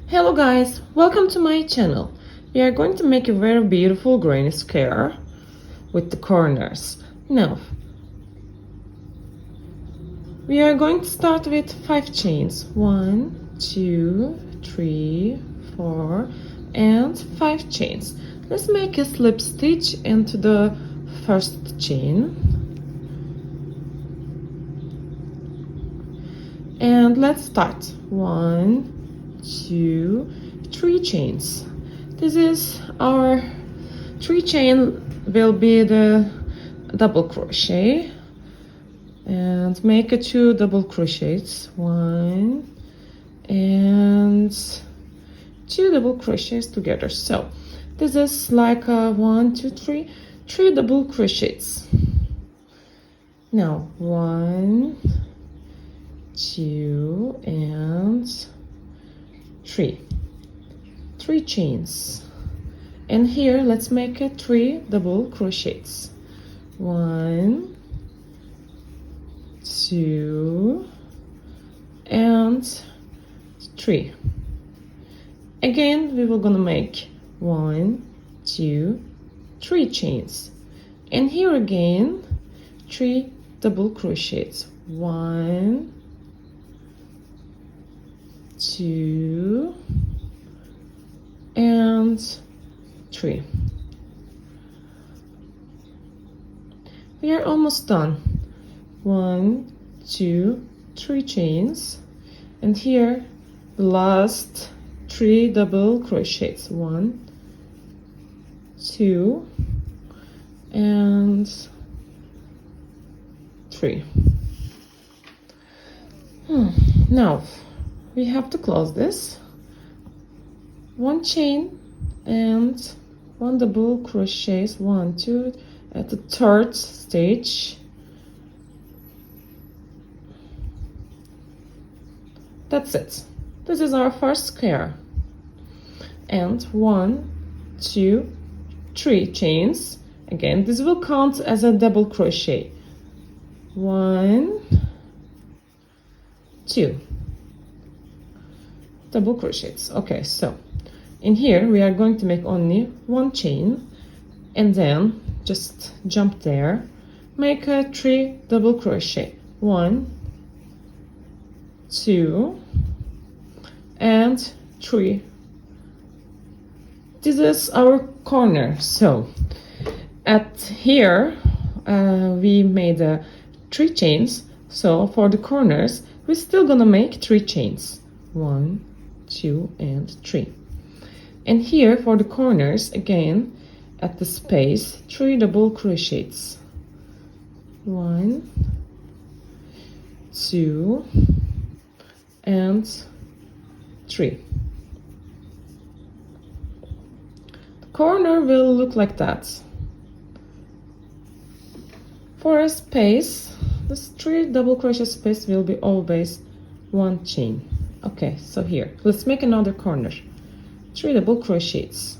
Hello guys, welcome to my channel. We are going to make a very beautiful granny square with the corners. Now, we are going to start with 5 chains. 1, 2, 3, 4 and 5 chains. Let's make a slip stitch into the first chain. And let's start. 1, 2, 3 chains. This is our 3 chain will be the double crochet, and make a 2 double crochets, 1 and 2 double crochets together. So this is like a 1, 2, 3 double crochets. Now 1, 2 and 3 chains, and here let's make a 3 double crochets. 1, 2 and 3. Again we will gonna make 1, 2, 3 chains, and here again 3 double crochets. 1, 2 and 3. We are almost done. 1, 2, 3 chains, and here the last 3 double crochets. 1, 2 and 3. Now we have to close this. 1 chain and 1 double crochets, 1, 2 at the third stage. That's it. This is our first square. And 1, 2, 3 chains. Again, this will count as a double crochet. 1, 2 double crochets. Okay, so in here we are going to make only 1 chain, and then just jump there, make a 3 double crochet. 1, 2 and 3. This is our corner. So at here we made 3 chains, so for the corners we're still gonna make 3 chains. 1, 2 and 3. And here for the corners, again at the space, 3 double crochets. 1, 2 and 3. The corner will look like that. For a space, this 3 double crochet space will be always 1 chain. Okay, so here let's make another corner. 3 double crochets.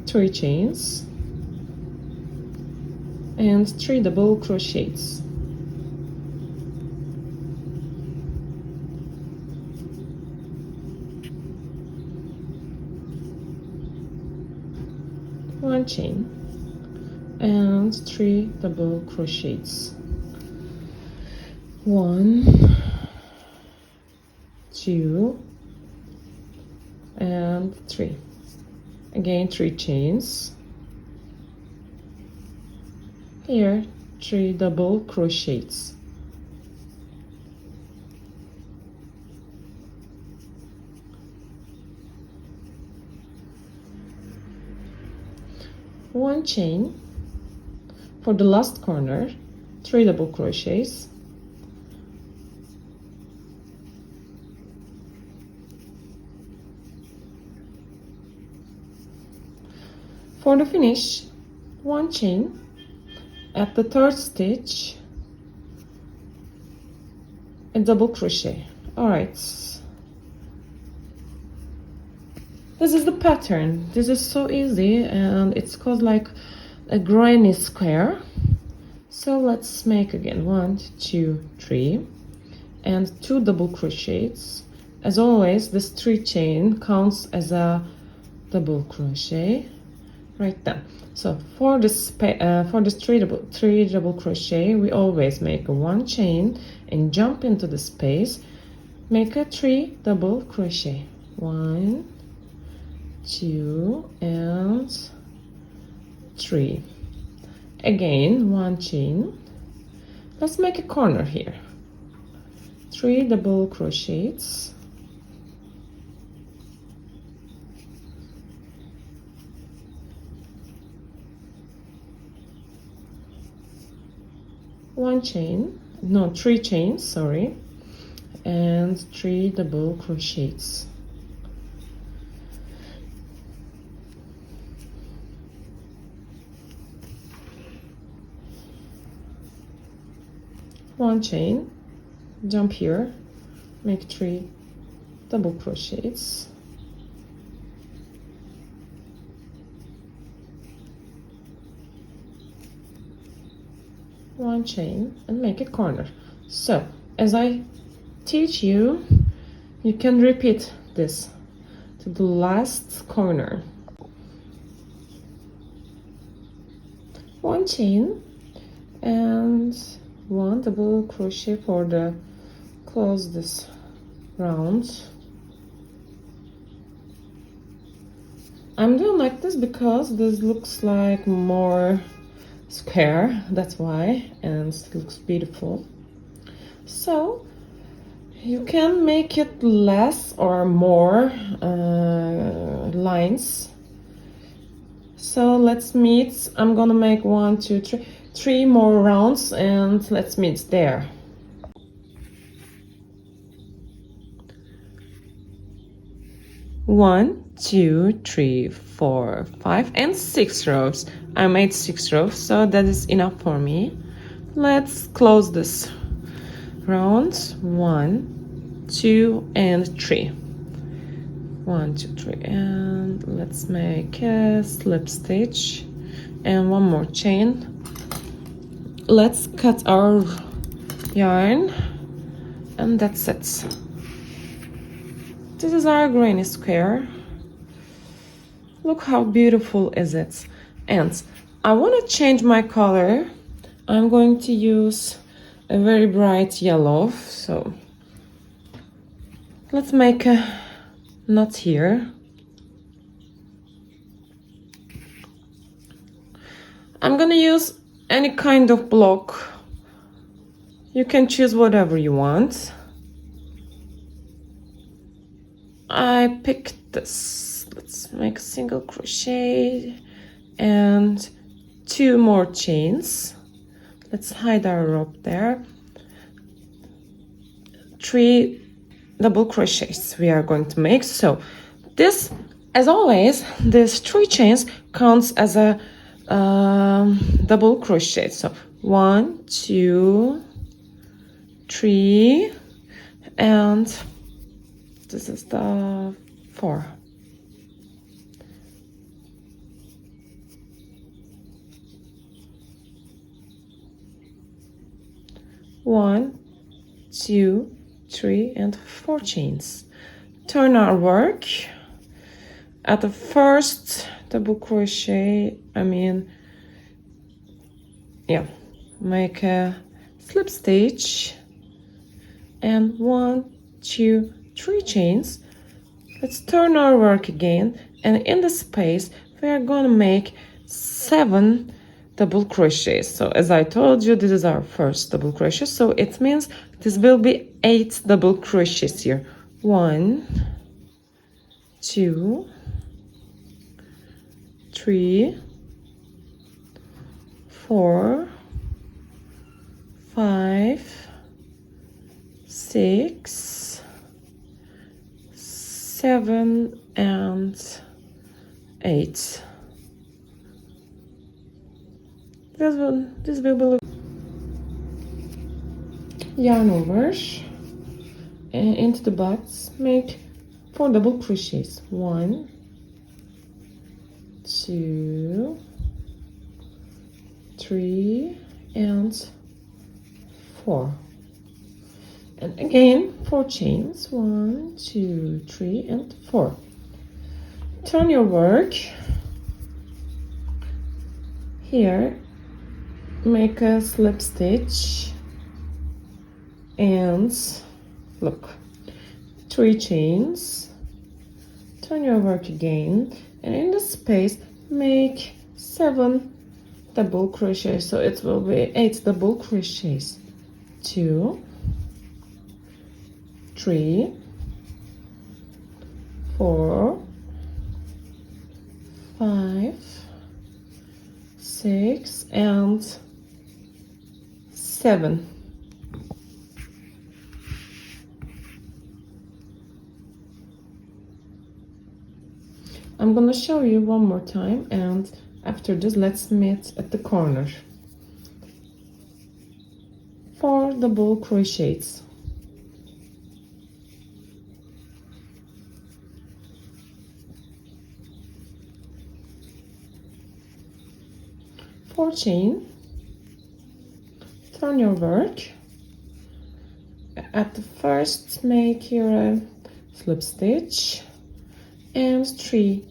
3 chains and 3 double crochets. One chain and 3 double crochets. 1, 2 and 3. Again 3 chains. Here 3 double crochets. One chain. For the last corner, 3 double crochets. For the finish, 1 chain at the third stitch, a double crochet. All right, this is the pattern. This is so easy, and it's called like a granny square. So let's make again 1, 2, 3 and 2 double crochets. As always, this 3 chain counts as a double crochet right there. So for this 3 double crochet, we always make a 1 chain and jump into the space, make a 3 double crochet. 1, 2 and 3. Again 1 chain. Let's make a corner here. 3 double crochets. One chain, no, 3 chains, sorry, and 3 double crochets. One chain, jump here, make 3 double crochets. One chain and make a corner. So as I teach you, you can repeat this to the last corner. One chain and 1 double crochet for the close this round. I'm doing like this because this looks like more square, that's why, and it looks beautiful. So you can make it less or more lines. So let's meet. I'm gonna make 1, 2, 3 more rounds and let's meet there. One, 2, 3, 4, 5 and 6 rows. I made 6 rows, so that is enough for me. Let's close this round. 1, 2 and 3. 1, 2, 3 and let's make a slip stitch and 1 more chain. Let's cut our yarn and that's it. This is our granny square. Look how beautiful is it. And I want to change my color. I'm going to use a very bright yellow. So let's make a knot here. I'm gonna use any kind of block. You can choose whatever you want. I picked this. Let's make a single crochet and 2 more chains. Let's hide our rope there. 3 double crochets we are going to make. So this, as always, this 3 chains counts as a double crochet. So 1, 2, 3 and this is the 4. One, 2, 3 and 4 chains. Turn our work. At the first double crochet, make a slip stitch and 1, 2, 3 chains. Let's turn our work again, and in the space we are gonna make 7 double crochets. So as I told you, this is our first double crochet, so it means this will be 8 double crochets here. 1, 2, 3, 4, 5, 6, 7 and 8. This will be yarn over and into the box. Make 4 double crochets. 1, 2, 3 and 4. And again 4 chains, 1, 2, 3 and 4. Turn your work. Here make a slip stitch and look, 3 chains. Turn your work again, and in the space make 7 double crochets, so it will be 8 double crochets. 2, 3, 4, 5, 6 and 7. I'm gonna show you one more time, and after this let's meet at the corner. 4 double crochets. Four chain. Turn your work. At the first make here a slip stitch and 3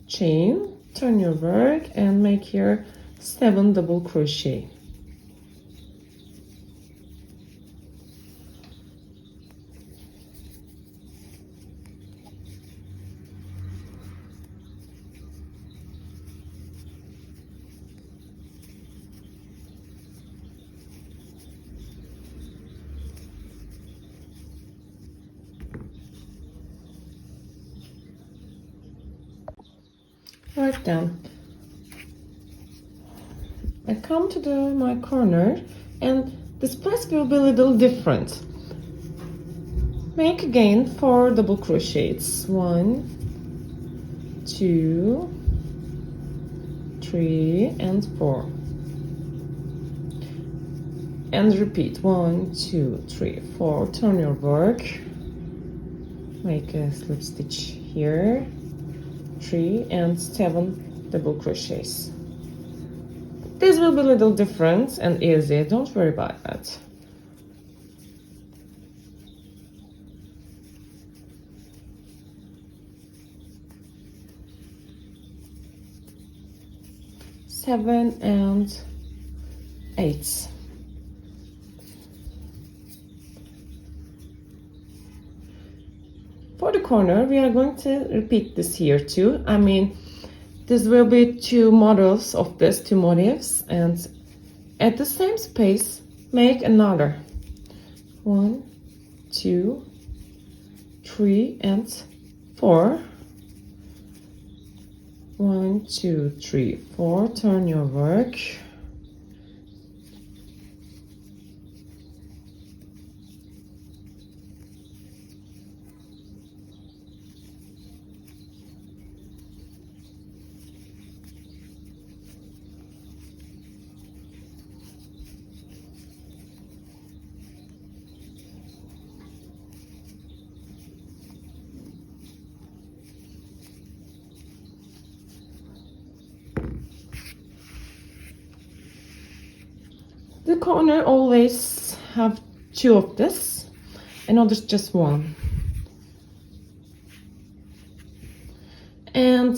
chain. Turn your work and make here 7 double crochet. Right then, I come to my corner, and this place will be a little different. Make again 4 double crochets. 1, 2, 3 and 4. And repeat 1, 2, 3, 4. Turn your work. Make a slip stitch here. 3 and 7 double crochets. This will be a little different and easy, don't worry about that. Seven and 8. For the corner, we are going to repeat this here too. I mean, this will be 2 models of this, 2 motifs, and at the same space, make another 1, 2, 3 and 4. 1, 2, 3, 4. Turn your work. The corner always have 2 of this, and others just 1. And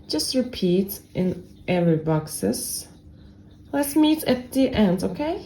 just repeat in every boxes. Let's meet at the end, okay?